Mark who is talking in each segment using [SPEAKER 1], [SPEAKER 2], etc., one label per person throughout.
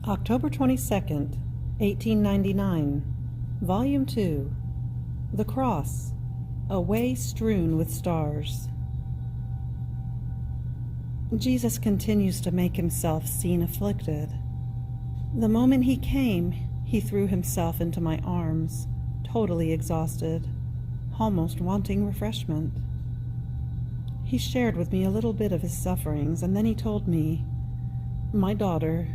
[SPEAKER 1] October 22nd, 1899, Volume 2, The Cross, A Way Strewn with Stars. Jesus continues to make himself seen afflicted. The moment he came, he threw himself into my arms, totally exhausted, almost wanting refreshment. He shared with me a little bit of his sufferings, and then he told me, "My daughter,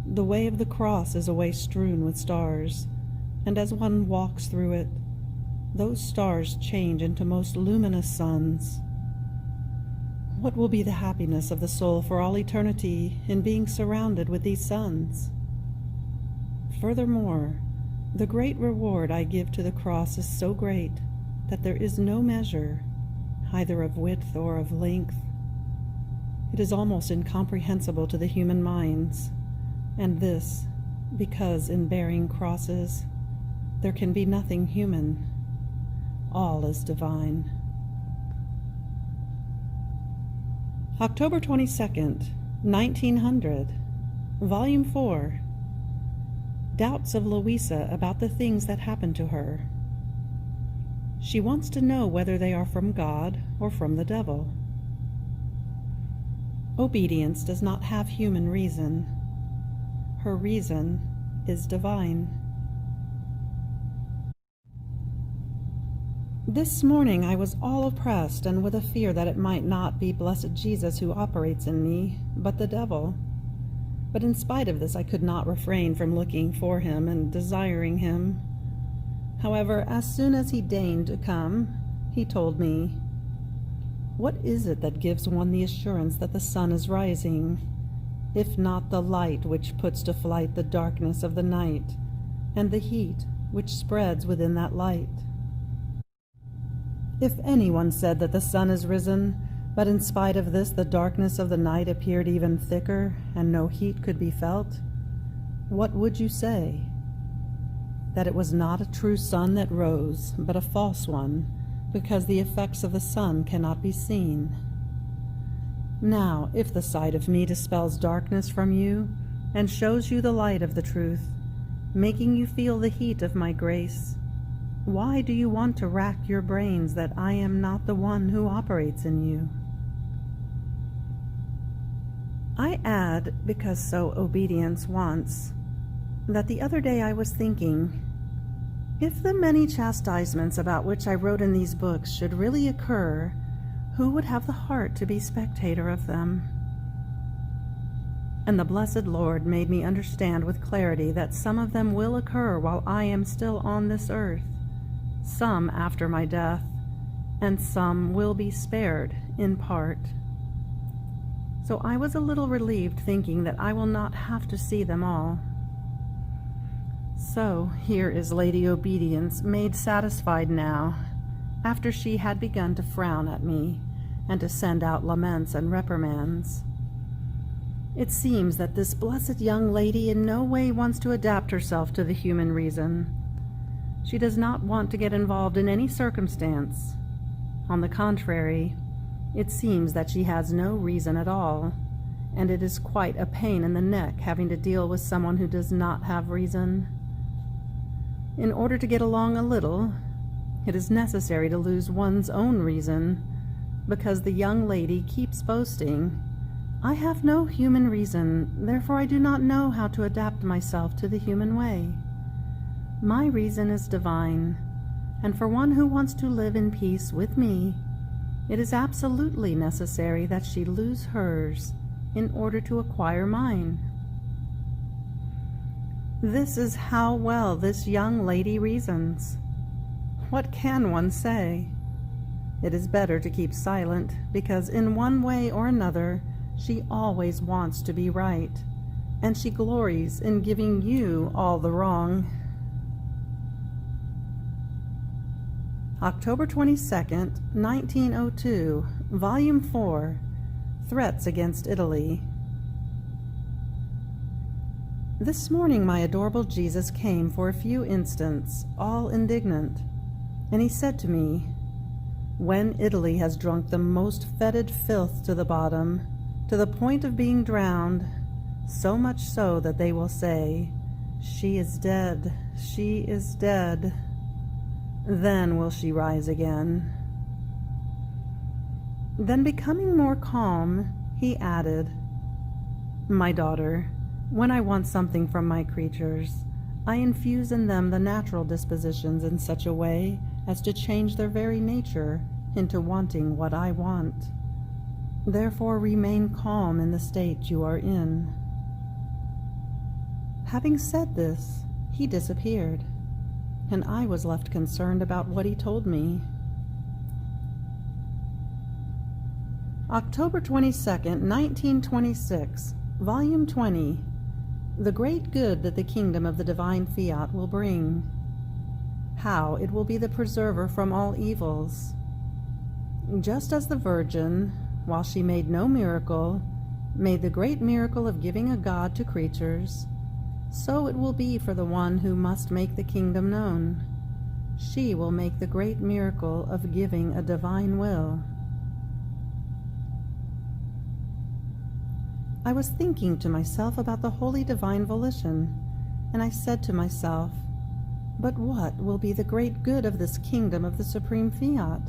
[SPEAKER 1] the way of the cross is a way strewn with stars, and as one walks through it, those stars change into most luminous suns. What will be the happiness of the soul for all eternity in being surrounded with these suns? Furthermore, the great reward I give to the cross is so great that there is no measure, either of width or of length. It is almost incomprehensible to the human minds, and this because in bearing crosses there can be nothing human. All is divine." October 22nd, 1900, Volume 4, Doubts of Luisa about the things that happened to her. She wants to know whether they are from God or from the devil. Obedience does not have human reason. Her reason is divine. This morning I was all oppressed and with a fear that it might not be blessed Jesus who operates in me, but the devil. But in spite of this I could not refrain from looking for him and desiring him. However, as soon as he deigned to come, he told me, "What is it that gives one the assurance that the sun is rising, if not the light which puts to flight the darkness of the night, and the heat which spreads within that light? If anyone said that the sun is risen, but in spite of this the darkness of the night appeared even thicker, and no heat could be felt, what would you say? That it was not a true sun that rose, but a false one, because the effects of the sun cannot be seen. Now, if the sight of me dispels darkness from you, and shows you the light of the truth, making you feel the heat of my grace, why do you want to rack your brains that I am not the one who operates in you?" I add, because so obedience wants, that the other day I was thinking, if the many chastisements about which I wrote in these books should really occur, who would have the heart to be spectator of them? And the blessed Lord made me understand with clarity that some of them will occur while I am still on this earth, some after my death, and some will be spared in part. So I was a little relieved thinking that I will not have to see them all. So here is Lady Obedience made satisfied now, after she had begun to frown at me and to send out laments and reprimands. It seems that this blessed young lady in no way wants to adapt herself to the human reason. She does not want to get involved in any circumstance. On the contrary, it seems that she has no reason at all, and it is quite a pain in the neck having to deal with someone who does not have reason. In order to get along a little, it is necessary to lose one's own reason, because the young lady keeps boasting, "I have no human reason, therefore I do not know how to adapt myself to the human way. My reason is divine, and for one who wants to live in peace with me, it is absolutely necessary that she lose hers in order to acquire mine." This is how well this young lady reasons. What can one say? It is better to keep silent, because in one way or another she always wants to be right, and she glories in giving you all the wrong. October 22nd, 1902, Volume 4, Threats Against Italy. This morning my adorable Jesus came for a few instants, all indignant, and he said to me, "When Italy has drunk the most fetid filth to the bottom, to the point of being drowned, so much so that they will say, "She is dead, she is dead." Then will she rise again. Then, becoming more calm, he added, "My daughter, when I want something from my creatures, I infuse in them the natural dispositions in such a way as to change their very nature into wanting what I want. Therefore remain calm in the state you are in." Having said this, he disappeared, and I was left concerned about what he told me. October 22nd, 1926, Volume 20, The Great Good That the Kingdom of the Divine Fiat Will Bring. How it will be the preserver from all evils. Just as the Virgin, while she made no miracle, made the great miracle of giving a God to creatures, so it will be for the one who must make the kingdom known. She will make the great miracle of giving a divine will. I was thinking to myself about the holy divine volition, and I said to myself, "But what will be the great good of this kingdom of the supreme Fiat?"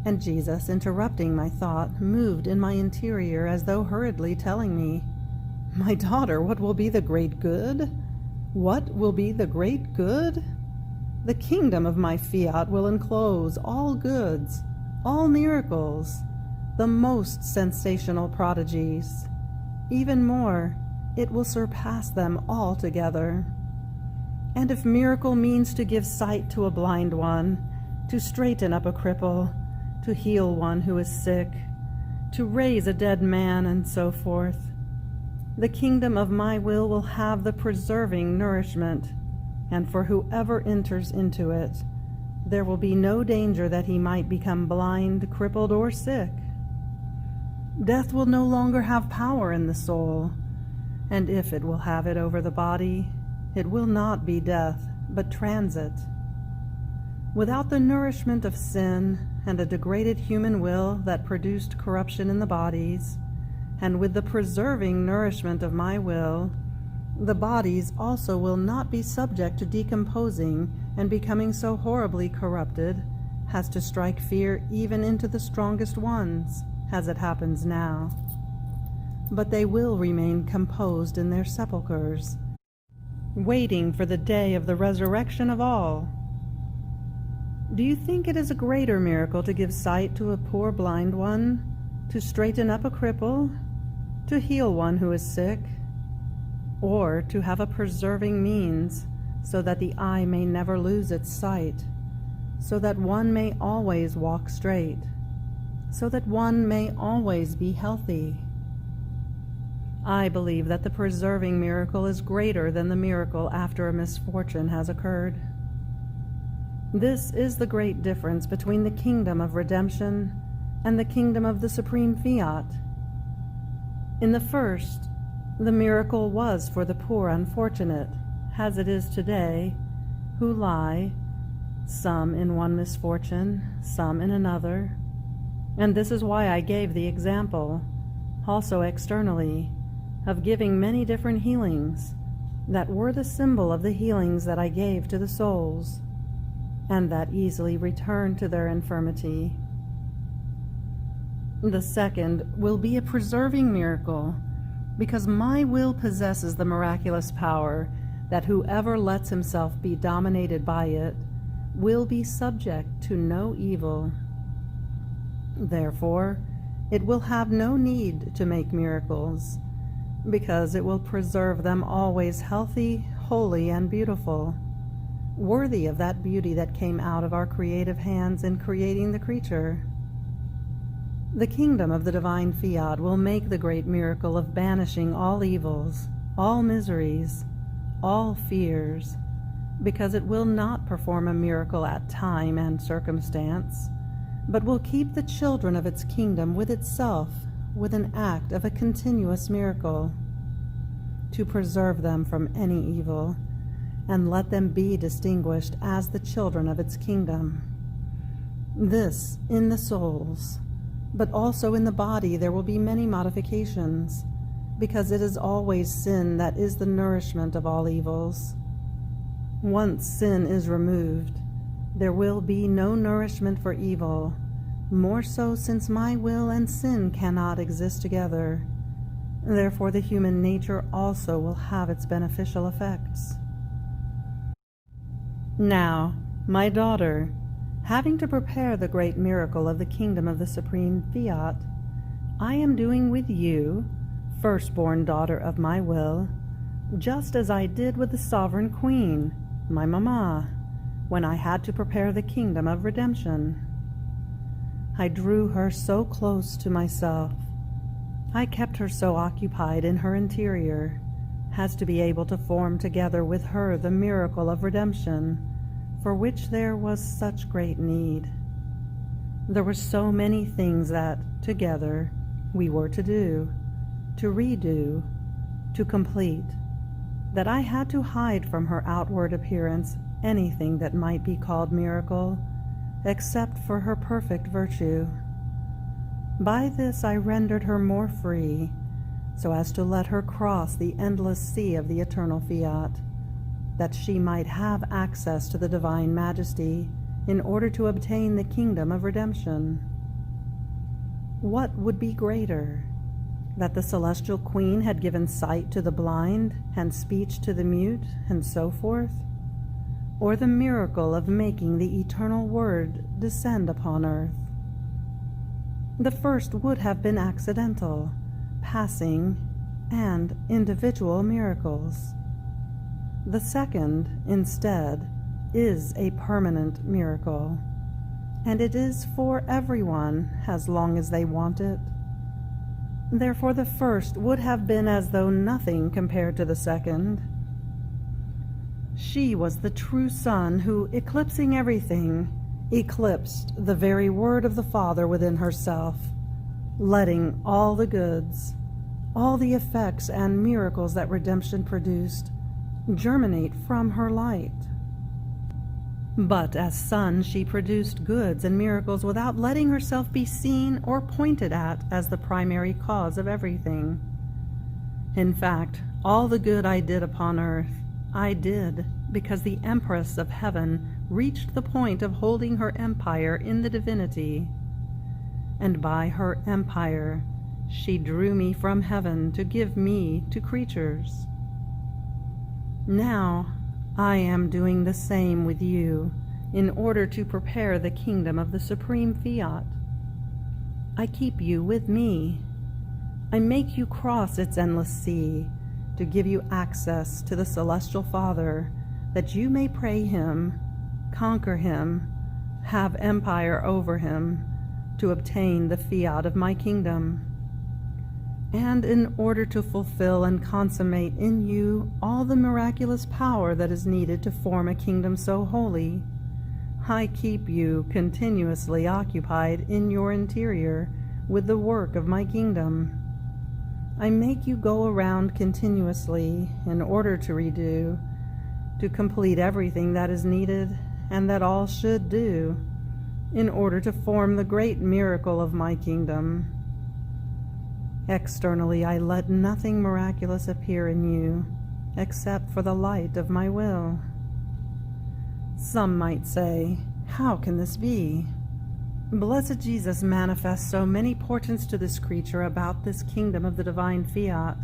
[SPEAKER 1] And Jesus, interrupting my thought, moved in my interior as though hurriedly telling me, "My daughter, what will be the great good? What will be the great good? The kingdom of my Fiat will enclose all goods, all miracles, the most sensational prodigies. Even more, it will surpass them altogether. And if miracle means to give sight to a blind one, to straighten up a cripple, to heal one who is sick, to raise a dead man, and so forth, the kingdom of my will have the preserving nourishment, and for whoever enters into it, there will be no danger that he might become blind, crippled, or sick. Death will no longer have power in the soul, and if it will have it over the body, it will not be death, but transit. Without the nourishment of sin and a degraded human will that produced corruption in the bodies, and with the preserving nourishment of my will, the bodies also will not be subject to decomposing and becoming so horribly corrupted as to strike fear even into the strongest ones, as it happens now. But they will remain composed in their sepulchres, waiting for the day of the resurrection of all. Do you think it is a greater miracle to give sight to a poor blind one, to straighten up a cripple, to heal one who is sick, or to have a preserving means so that the eye may never lose its sight, so that one may always walk straight, so that one may always be healthy? I believe that the preserving miracle is greater than the miracle after a misfortune has occurred. This is the great difference between the kingdom of redemption and the kingdom of the supreme Fiat. In the first, the miracle was for the poor unfortunate, as it is today, who lie, some in one misfortune, some in another. And this is why I gave the example, also externally, of giving many different healings that were the symbol of the healings that I gave to the souls, and that easily returned to their infirmity. The second will be a preserving miracle, because my will possesses the miraculous power that whoever lets himself be dominated by it will be subject to no evil. Therefore, it will have no need to make miracles, because it will preserve them always healthy, holy, and beautiful, worthy of that beauty that came out of our creative hands in creating the creature. The kingdom of the divine Fiat will make the great miracle of banishing all evils, all miseries, all fears, because it will not perform a miracle at time and circumstance, but will keep the children of its kingdom with itself with an act of a continuous miracle, to preserve them from any evil, and let them be distinguished as the children of its kingdom. This in the souls, but also in the body there will be many modifications, because it is always sin that is the nourishment of all evils. Once sin is removed, there will be no nourishment for evil, more so since my will and sin cannot exist together. Therefore the human nature also will have its beneficial effects. Now, my daughter, having to prepare the great miracle of the kingdom of the supreme Fiat, I am doing with you, firstborn daughter of my will, just as I did with the sovereign queen, my mamma, when I had to prepare the kingdom of redemption. I drew her so close to myself, I kept her so occupied in her interior, as to be able to form together with her the miracle of redemption, for which there was such great need. There were so many things that, together, we were to do, to redo, to complete, that I had to hide from her outward appearance anything that might be called miracle, except for her perfect virtue. By this I rendered her more free, so as to let her cross the endless sea of the eternal Fiat, that she might have access to the divine majesty in order to obtain the kingdom of redemption. What would be greater, that the celestial queen had given sight to the blind and speech to the mute, and so forth, or the miracle of making the eternal Word descend upon earth? The first would have been accidental, passing, and individual miracles. The second, instead, is a permanent miracle, and it is for everyone as long as they want it. Therefore the first would have been as though nothing compared to the second. She was the true Son who, eclipsing everything, eclipsed the very word of the Father within herself, letting all the goods, all the effects and miracles that redemption produced, germinate from her light. But as Son she produced goods and miracles without letting herself be seen or pointed at as the primary cause of everything. In fact, all the good I did upon earth, I did because the Empress of Heaven reached the point of holding her empire in the divinity, and by her empire she drew me from heaven to give me to creatures. Now I am doing the same with you in order to prepare the kingdom of the supreme Fiat. I keep you with me. I make you cross its endless sea to give you access to the celestial Father, that you may pray him, conquer him, have empire over him, to obtain the Fiat of my kingdom. And in order to fulfill and consummate in you all the miraculous power that is needed to form a kingdom so holy, I keep you continuously occupied in your interior with the work of my kingdom. I make you go around continuously in order to redo, to complete everything that is needed and that all should do, in order to form the great miracle of my kingdom. Externally, I let nothing miraculous appear in you, except for the light of my will. Some might say, how can this be? Blessed Jesus manifests so many portents to this creature about this kingdom of the divine Fiat,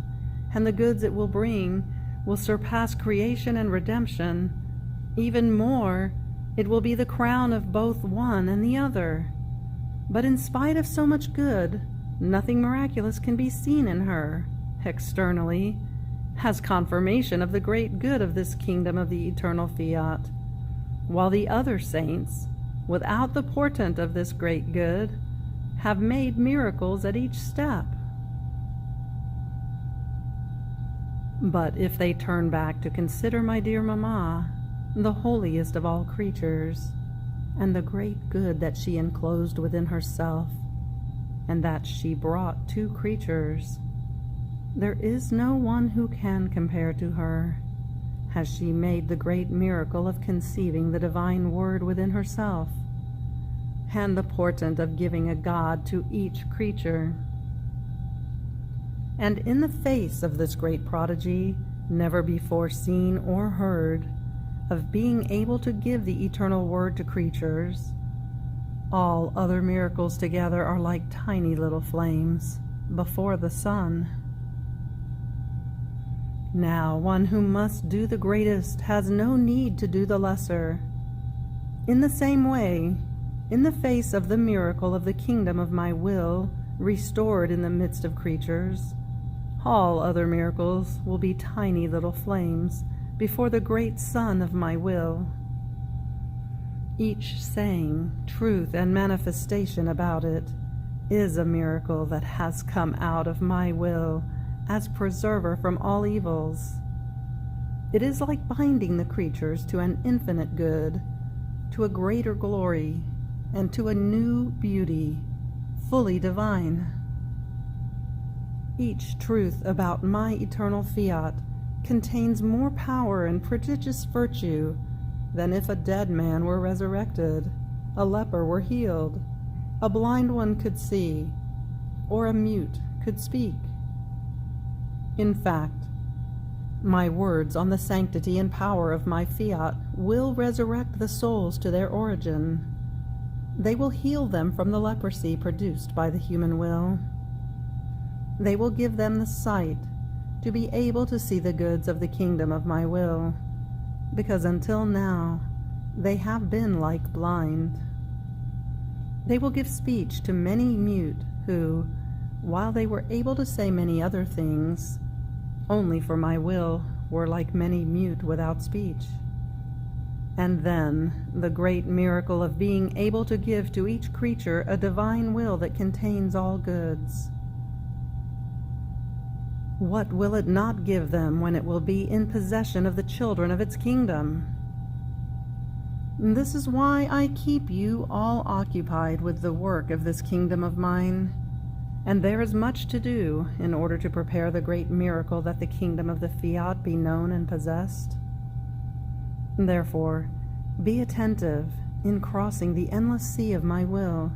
[SPEAKER 1] and the goods it will bring will surpass creation and redemption. Even more, it will be the crown of both one and the other. But in spite of so much good, nothing miraculous can be seen in her, externally, as confirmation of the great good of this kingdom of the eternal Fiat, while the other saints, without the portent of this great good, have made miracles at each step. But if they turn back to consider my dear Mamma, the holiest of all creatures, and the great good that she enclosed within herself, and that she brought to creatures, there is no one who can compare to her, as she made the great miracle of conceiving the divine Word within herself, and the portent of giving a God to each creature. And in the face of this great prodigy, never before seen or heard, of being able to give the eternal word to creatures, all other miracles together are like tiny little flames before the sun. Now, one who must do the greatest has no need to do the lesser. In the same way, in the face of the miracle of the kingdom of my will restored in the midst of creatures, all other miracles will be tiny little flames before the great sun of my will. Each saying, truth, and manifestation about it is a miracle that has come out of my will as preserver from all evils. It is like binding the creatures to an infinite good, to a greater glory, and to a new beauty, fully divine. Each truth about my eternal fiat contains more power and prodigious virtue than if a dead man were resurrected, a leper were healed, a blind one could see, or a mute could speak. In fact, my words on the sanctity and power of my fiat will resurrect the souls to their origin. They will heal them from the leprosy produced by the human will. They will give them the sight to be able to see the goods of the kingdom of my will, because until now they have been like blind. They will give speech to many mute who, while they were able to say many other things, only for my will were like many mute without speech. And then the great miracle of being able to give to each creature a divine will that contains all goods. What will it not give them when it will be in possession of the children of its kingdom? This is why I keep you all occupied with the work of this kingdom of mine, and there is much to do in order to prepare the great miracle that the kingdom of the Fiat be known and possessed. Therefore, be attentive in crossing the endless sea of my will,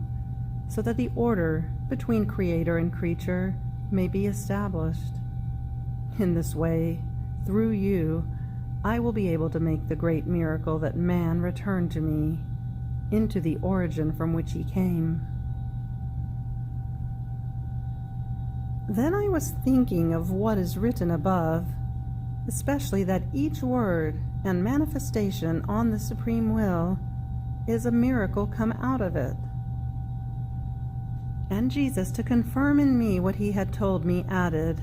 [SPEAKER 1] so that the order between creator and creature may be established. In this way, through you, I will be able to make the great miracle that man return to me, into the origin from which he came. Then I was thinking of what is written above, especially that each word and manifestation on the supreme will is a miracle come out of it. And Jesus, to confirm in me what he had told me, added,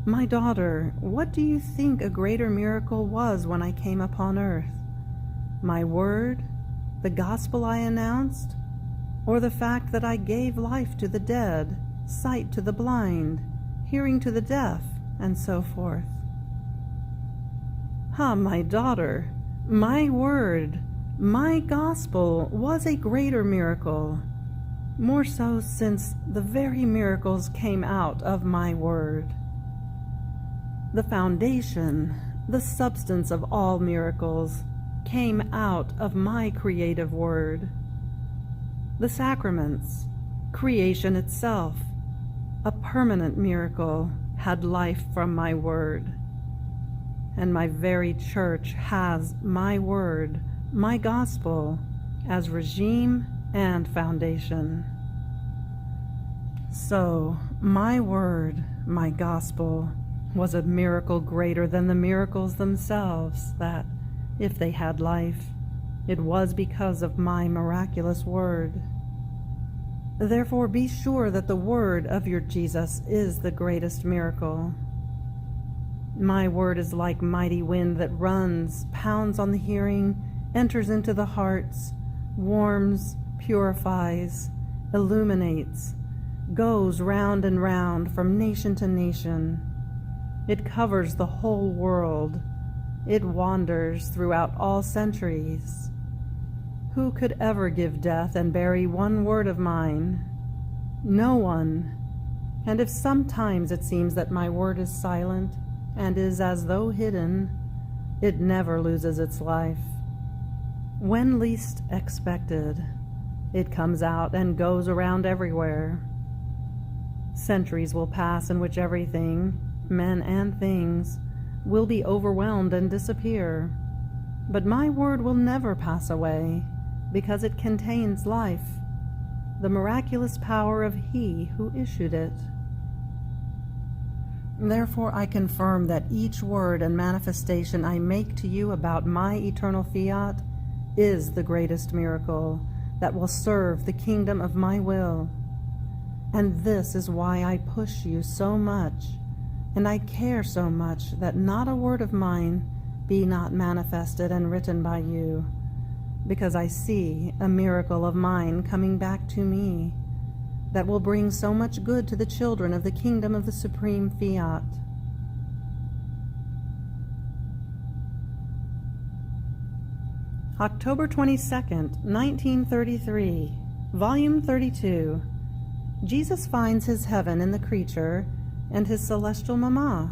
[SPEAKER 1] "My daughter, what do you think a greater miracle was when I came upon earth? My word, the gospel I announced, or the fact that I gave life to the dead, sight to the blind, hearing to the deaf, and so forth?" Ah, my daughter, my word, my gospel was a greater miracle, more so since the very miracles came out of my word. The foundation, the substance of all miracles, came out of my creative word. The sacraments, creation itself, a permanent miracle, had life from my word. And my very church has my word, my gospel, as regime and foundation. So, my word, my gospel, was a miracle greater than the miracles themselves, that, if they had life, it was because of my miraculous word. Therefore be sure that the word of your Jesus is the greatest miracle. My word is like mighty wind that runs, pounds on the hearing, enters into the hearts, warms, purifies, illuminates, goes round and round from nation to nation. It covers the whole world. It wanders throughout all centuries. Who could ever give death and bury one word of mine? No one. And if sometimes it seems that my word is silent and is as though hidden, it never loses its life. When least expected, it comes out and goes around everywhere. Centuries will pass in which everything, men and things, will be overwhelmed and disappear. But my word will never pass away, because it contains life, the miraculous power of He who issued it. Therefore I confirm that each word and manifestation I make to you about my eternal fiat is the greatest miracle that will serve the kingdom of my will. And this is why I push you so much, and I care so much that not a word of mine be not manifested and written by you, because I see a miracle of mine coming back to me that will bring so much good to the children of the kingdom of the supreme fiat. October 22nd, 1933, Volume 32. Jesus finds his heaven in the creature and his celestial mama.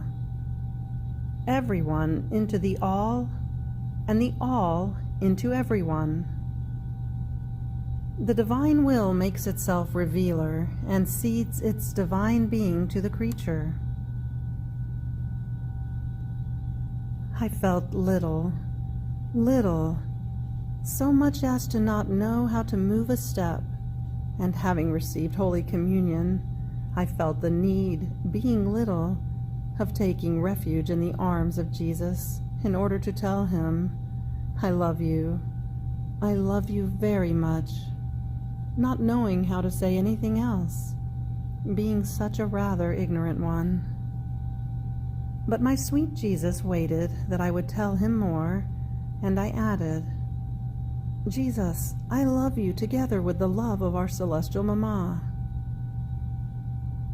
[SPEAKER 1] Everyone into the all, and the all into everyone. The divine will makes itself revealer and seeds its divine being to the creature. I felt little, so much as to not know how to move a step, and having received Holy Communion, I felt the need, being little, of taking refuge in the arms of Jesus in order to tell him, I love you very much, not knowing how to say anything else, being such a rather ignorant one. But my sweet Jesus waited that I would tell him more, and I added, Jesus, I love you together with the love of our celestial Mama.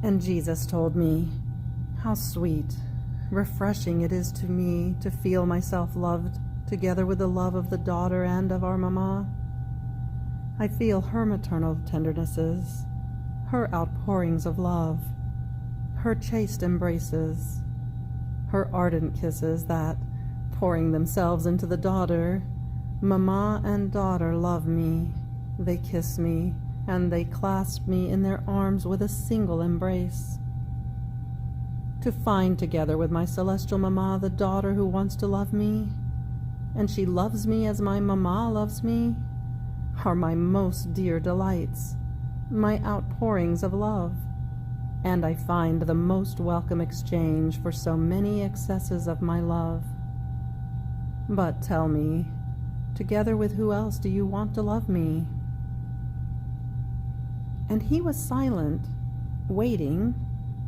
[SPEAKER 1] And Jesus told me, how sweet, refreshing it is to me to feel myself loved together with the love of the daughter and of our Mama. I feel her maternal tendernesses, her outpourings of love, her chaste embraces, her ardent kisses that, pouring themselves into the daughter, Mama and daughter love me, they kiss me, and they clasp me in their arms with a single embrace. To find together with my celestial Mama the daughter who wants to love me, and she loves me as my Mama loves me, are my most dear delights, my outpourings of love, and I find the most welcome exchange for so many excesses of my love. But tell me, together with who else do you want to love me? And he was silent, waiting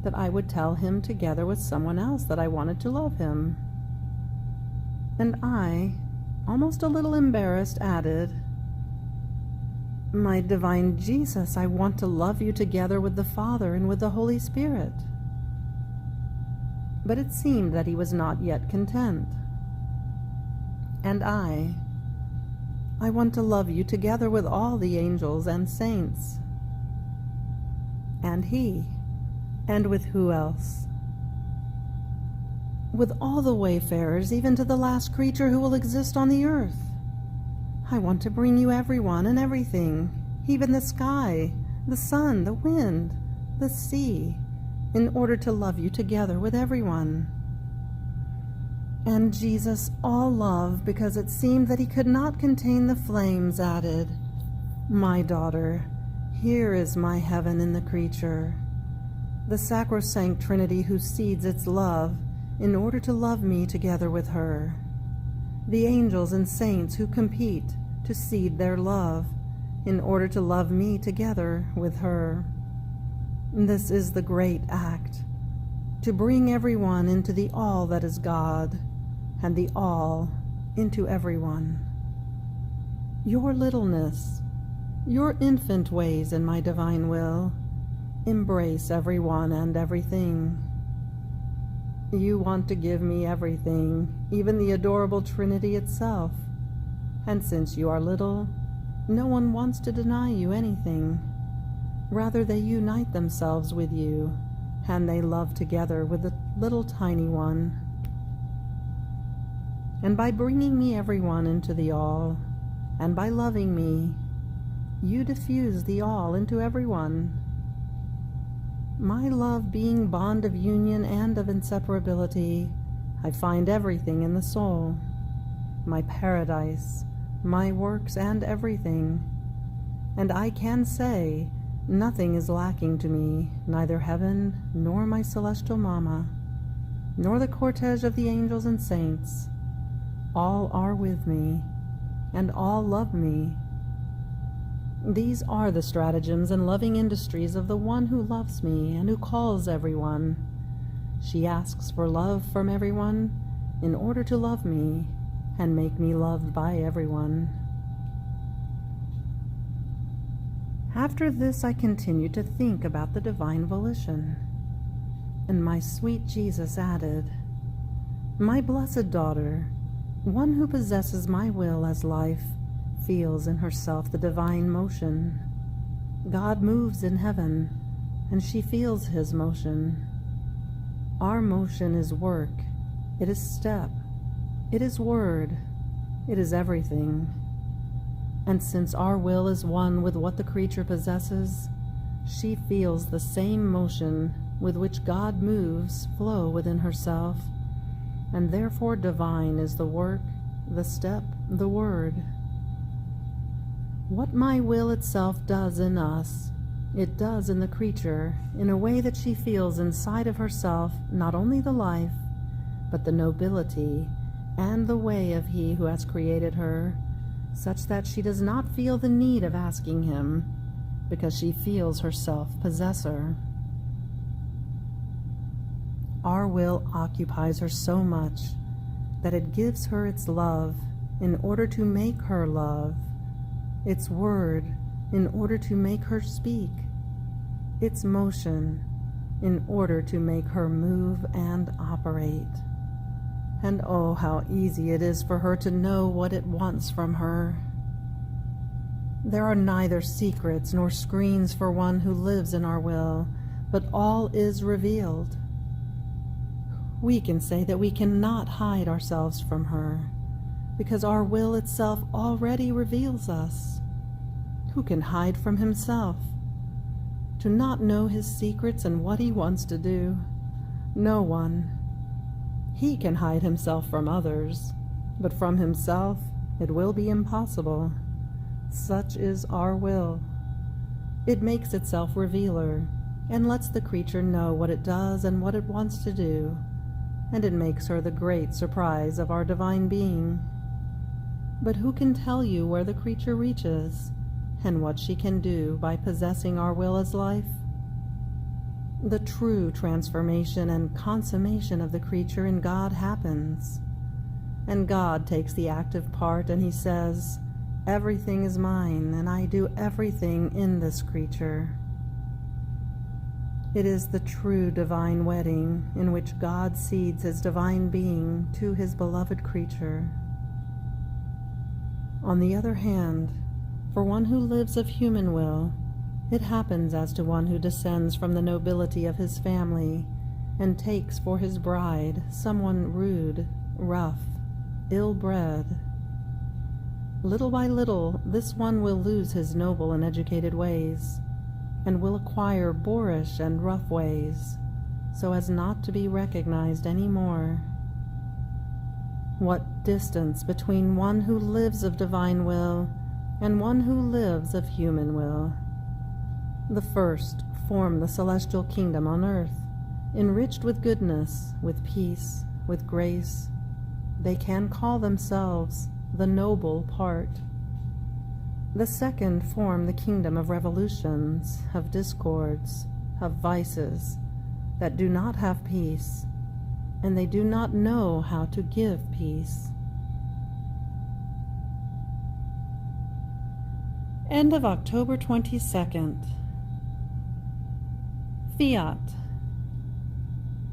[SPEAKER 1] that I would tell him together with someone else that I wanted to love him. And I, almost a little embarrassed, added, my divine Jesus, I want to love you together with the Father and with the Holy Spirit. But it seemed that he was not yet content. And I want to love you together with all the angels and saints. And he, and with who else? With all the wayfarers, even to the last creature who will exist on the earth. I want to bring you everyone and everything, even the sky, the sun, the wind, the sea, in order to love you together with everyone. And Jesus, all love, because it seemed that he could not contain the flames, added, my daughter, here is my heaven in the creature, the sacrosanct Trinity who seeds its love in order to love me together with her, the angels and saints who compete to seed their love in order to love me together with her. This is the great act, to bring everyone into the all that is God, and the all into everyone. Your littleness, your infant ways in my divine will, embrace everyone and everything. You want to give me everything, even the adorable Trinity itself, and since you are little, no one wants to deny you anything. Rather, they unite themselves with you, and they love together with the little tiny one. And by bringing me everyone into the all, and by loving me, you diffuse the all into everyone. My love being bond of union and of inseparability, I find everything in the soul, my paradise, my works and everything. And I can say, nothing is lacking to me, neither heaven, nor my celestial mamma, nor the cortege of the angels and saints. All are with me, and all love me. These are the stratagems and loving industries of the one who loves me and who calls everyone. She asks for love from everyone in order to love me and make me loved by everyone. After this, I continued to think about the divine volition, and my sweet Jesus added, "My blessed daughter, one who possesses my will as life, feels in herself the divine motion. God moves in heaven, and she feels his motion. Our motion is work, it is step, it is word, it is everything. And since our will is one with what the creature possesses, she feels the same motion with which God moves flow within herself, and therefore divine is the work, the step, the word. What my will itself does in us, it does in the creature in a way that she feels inside of herself not only the life, but the nobility and the way of he who has created her, such that she does not feel the need of asking him, because she feels herself possessor. Our will occupies her so much that it gives her its love in order to make her love, its word in order to make her speak, its motion in order to make her move and operate. And oh, how easy it is for her to know what it wants from her. There are neither secrets nor screens for one who lives in our will, but all is revealed. We can say that we cannot hide ourselves from her, because our will itself already reveals us. Who can hide from himself? To not know his secrets and what he wants to do? No one. He can hide himself from others, but from himself it will be impossible. Such is our will. It makes itself revealer, and lets the creature know what it does and what it wants to do, and it makes her the great surprise of our divine being. But who can tell you where the creature reaches, and what she can do by possessing our will as life? The true transformation and consummation of the creature in God happens, and God takes the active part, and he says, "Everything is mine, and I do everything in this creature." It is the true divine wedding in which God cedes his divine being to his beloved creature. On the other hand, for one who lives of human will, it happens as to one who descends from the nobility of his family and takes for his bride someone rude, rough, ill-bred. Little by little, this one will lose his noble and educated ways, and will acquire boorish and rough ways, so as not to be recognized any more. What distance between one who lives of divine will and one who lives of human will! The first form the celestial kingdom on earth, enriched with goodness, with peace, with grace. They can call themselves the noble part. The second form the kingdom of revolutions, of discords, of vices, that do not have peace, and they do not know how to give peace. End of October 22nd. Fiat.